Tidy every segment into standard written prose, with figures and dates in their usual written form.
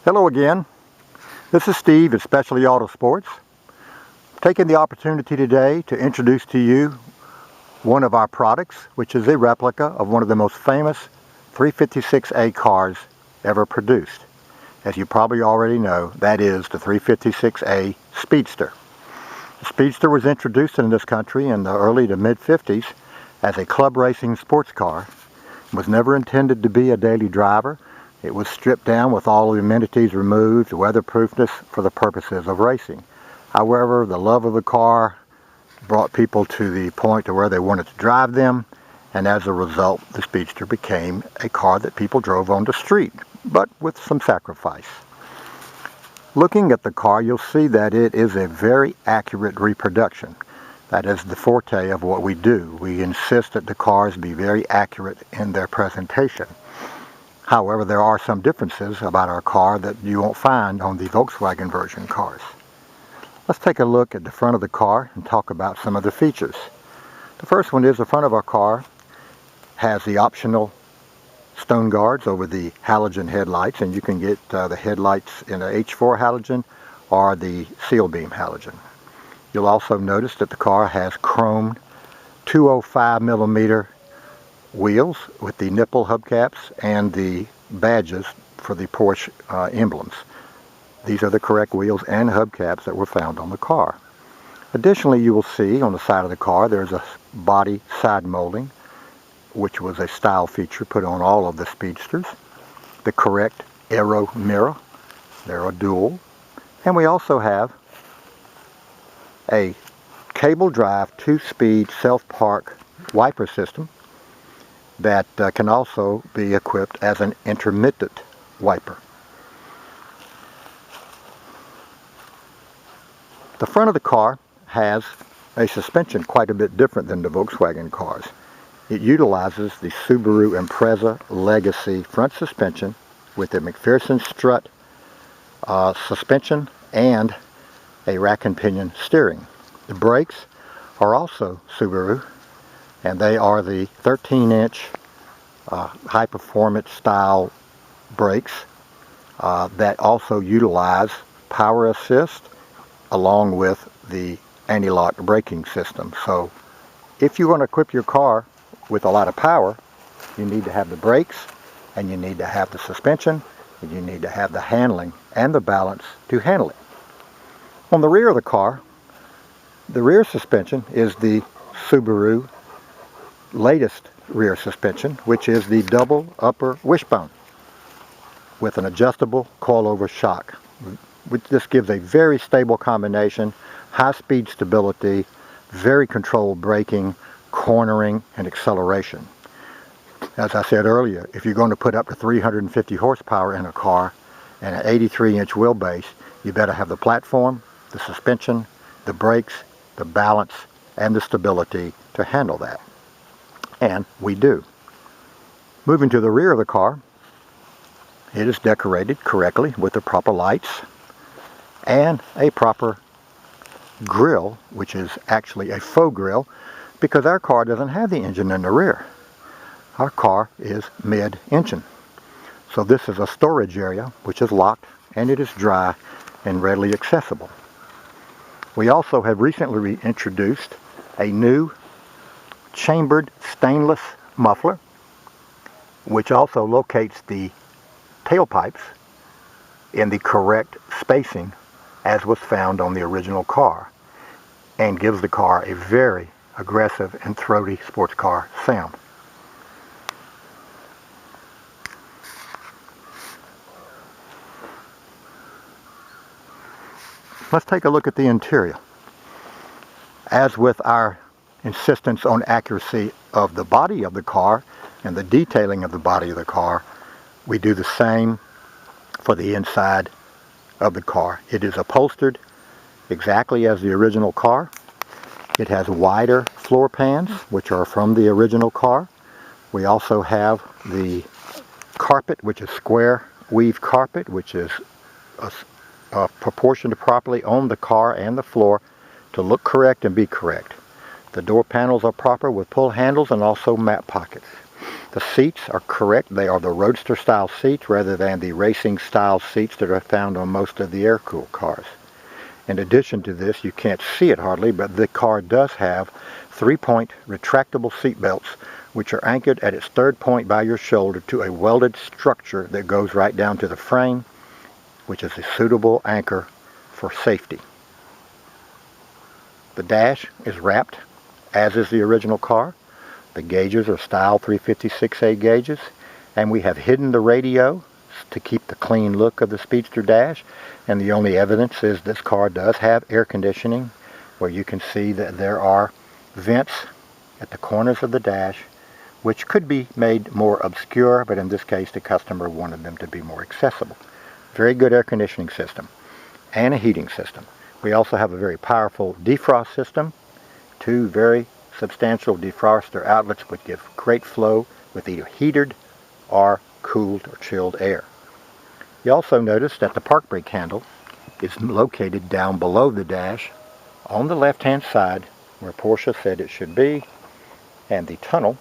Hello again. This is Steve at Specialty Auto Sports. Taking the opportunity today to introduce to you one of our products, which is a replica of one of the most famous 356A cars ever produced. As you probably already know, that is the 356A Speedster. The Speedster was introduced in this country in the early to mid-50s as a club racing sports car. It was never intended to be a daily driver. It was stripped down with all the amenities removed, weatherproofness for the purposes of racing. However, the love of the car brought people to the point to where they wanted to drive them, and as a result, the Speedster became a car that people drove on the street, but with some sacrifice. Looking at the car, you'll see that it is a very accurate reproduction. That is the forte of what we do. We insist that the cars be very accurate in their presentation. However, there are some differences about our car that you won't find on the Volkswagen version cars. Let's take a look at the front of the car and talk about some of the features. The first one is the front of our car has the optional stone guards over the halogen headlights, and you can get the headlights in a H4 halogen or the seal beam halogen. You'll also notice that the car has chrome 205mm wheels with the Nipple hubcaps and the badges for the Porsche emblems. These are the correct wheels and hubcaps that were found on the car. Additionally, you will see on the side of the car there's a body side molding, which was a style feature put on all of the Speedsters. The correct Aero mirror, they're a dual. And we also have a cable drive 2-speed self-park wiper system that can also be equipped as an intermittent wiper. The front of the car has a suspension quite a bit different than the Volkswagen cars. It utilizes the Subaru Impreza Legacy front suspension with a MacPherson Strut suspension and a rack and pinion steering. The brakes are also Subaru, and they are the 13-inch high-performance style brakes that also utilize power assist along with the anti-lock braking system. So if you want to equip your car with a lot of power, you need to have the brakes, and you need to have the suspension, and you need to have the handling and the balance to handle it. On the rear of the car, the rear suspension is the Subaru latest rear suspension, which is the double upper wishbone with an adjustable coil-over shock, which this gives a very stable combination, high-speed stability, very controlled braking, cornering, and acceleration. As I said earlier, if you're going to put up to 350 horsepower in a car and an 83-inch wheelbase, you better have the platform, the suspension, the brakes, the balance, and the stability to handle that. And we do. Moving to the rear of the car, it is decorated correctly with the proper lights and a proper grille, which is actually a faux grille because our car doesn't have the engine in the rear. Our car is mid-engine. So this is a storage area which is locked, and it is dry and readily accessible. We also have recently introduced a new chambered stainless muffler, which also locates the tailpipes in the correct spacing as was found on the original car, and gives the car a very aggressive and throaty sports car sound. Let's take a look at the interior. As with our insistence on accuracy of the body of the car and the detailing of the body of the car, we do the same for the inside of the car. It is upholstered exactly as the original car. It has wider floor pans, which are from the original car. We also have the carpet, which is square weave carpet, which is proportioned properly on the car and the floor to look correct and be correct. The door panels are proper with pull handles and also map pockets. The seats are correct. They are the roadster style seats rather than the racing style seats that are found on most of the air-cooled cars. In addition to this, you can't see it hardly, but the car does have 3-point retractable seat belts, which are anchored at its third point by your shoulder to a welded structure that goes right down to the frame, which is a suitable anchor for safety. The dash is wrapped, as is the original car. The gauges are style 356A gauges, and we have hidden the radio to keep the clean look of the Speedster dash, and the only evidence is this car does have air conditioning, where you can see that there are vents at the corners of the dash, which could be made more obscure, but in this case the customer wanted them to be more accessible. Very good air conditioning system and a heating system. We also have a very powerful defrost system, 2 very substantial defroster outlets which give great flow with either heated or cooled or chilled air. You also notice that the park brake handle is located down below the dash on the left-hand side where Porsche said it should be, and the tunnel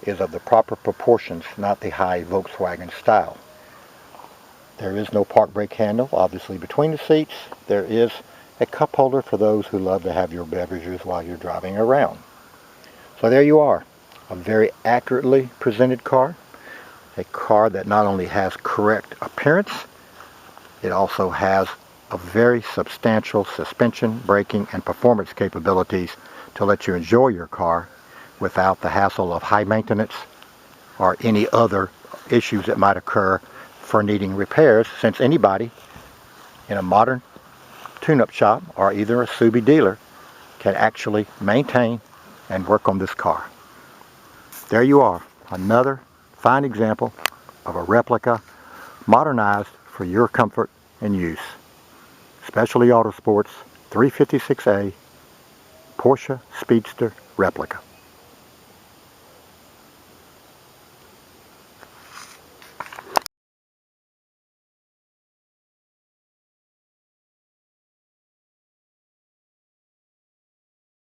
is of the proper proportions, not the high Volkswagen style. There is no park brake handle, obviously, between the seats. There is a cup holder for those who love to have your beverages while you're driving around. So there you are, a very accurately presented car, a car that not only has correct appearance, it also has a very substantial suspension, braking, and performance capabilities to let you enjoy your car without the hassle of high maintenance or any other issues that might occur for needing repairs, since anybody in a modern tune-up shop or either a Subi dealer can actually maintain and work on this car. There you are, another fine example of a replica modernized for your comfort and use. Specialty Autosports 356A Porsche Speedster Replica.